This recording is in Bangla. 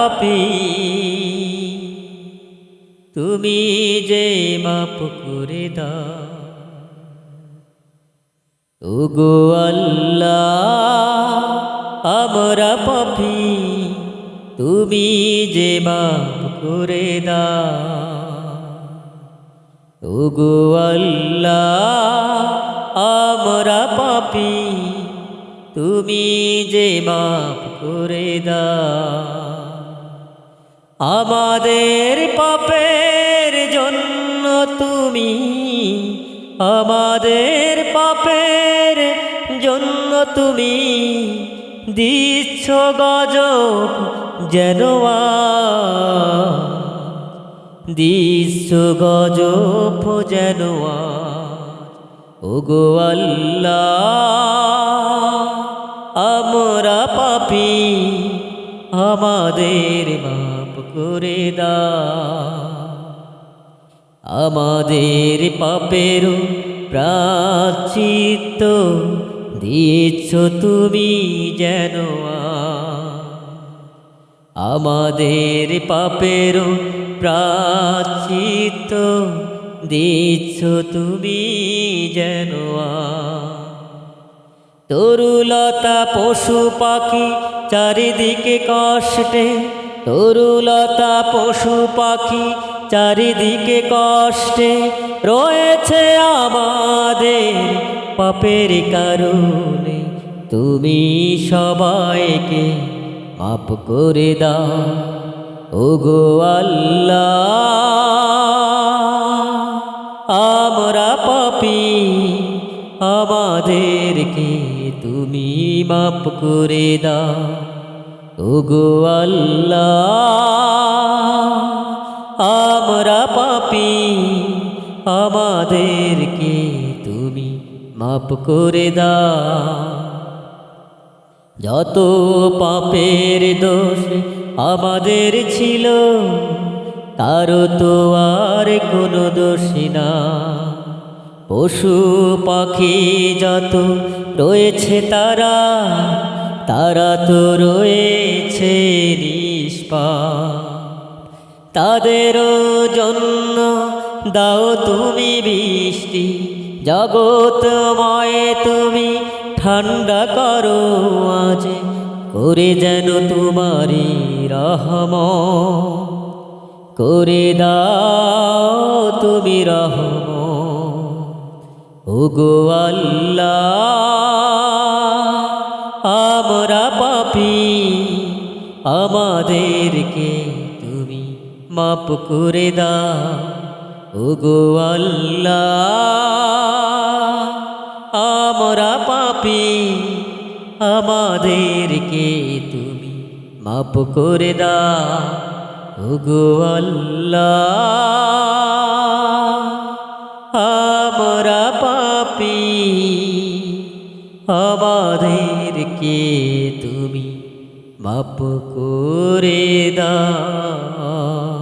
পাপী তুমি যে মাপ করে দাও ওগো আল্লাহ আমরা পাপী তুমি যে মাপ করে দাও ওগো আল্লাহ আমরা পাপী তুমি যে মাপ করে দাও আমাদের পাপের জন্য তুমি আমাদের পাপের জন্য তুমি দিচ্ছ গজব যেন দিচ্ছ গজব যেন ওগো আল্লাহ আমরা পাপী আমাদের মাপ করে দাও আমাদের পাপের প্রায়শ্চিত্ত দিচ্ছ তুমি যেন আমাদের পাপের প্রায়শ্চিত্ত দিচ্ছ তুমি যেন তরুলতা পশু পাখি চারিদিকে কষ্টে তরুলতা পশু পাখি চারিদিকে কষ্টে রয়েছে আমাদের পাপের কারণে তুমি সবাইকে মাপ করে দাও ওগো আল্লাহ আমরা পাপী আমাদেরকে তুমি মাপ করে দাও ওগো আল্লাহ আমরা পাপী আমাদেরকে তুমি মাপ করে দাও যত পাপের দোষ আমাদের ছিল কারো তো আর কোনো দোষী না পশু পাখি যত রয়েছে তারা তো রয়েছে নিষ্পাপ তাদেরও জন্য দাও তুমি বৃষ্টি জগৎময় তুমি ঠান্ডা করো আজ করে যেন তোমারি রহমত করে দাও তুমি রহমত ওগো আল্লাহ আমরা পাপী আমাদেরকে তুমি মাপ করে দাও ওগো আল্লাহ আমরা পাপী আমাদেরকে তুমি মাপ করে দাও ওগো আল্লাহ আমরা পাপী আমাদেরকে তুমি মাপ করে দাও।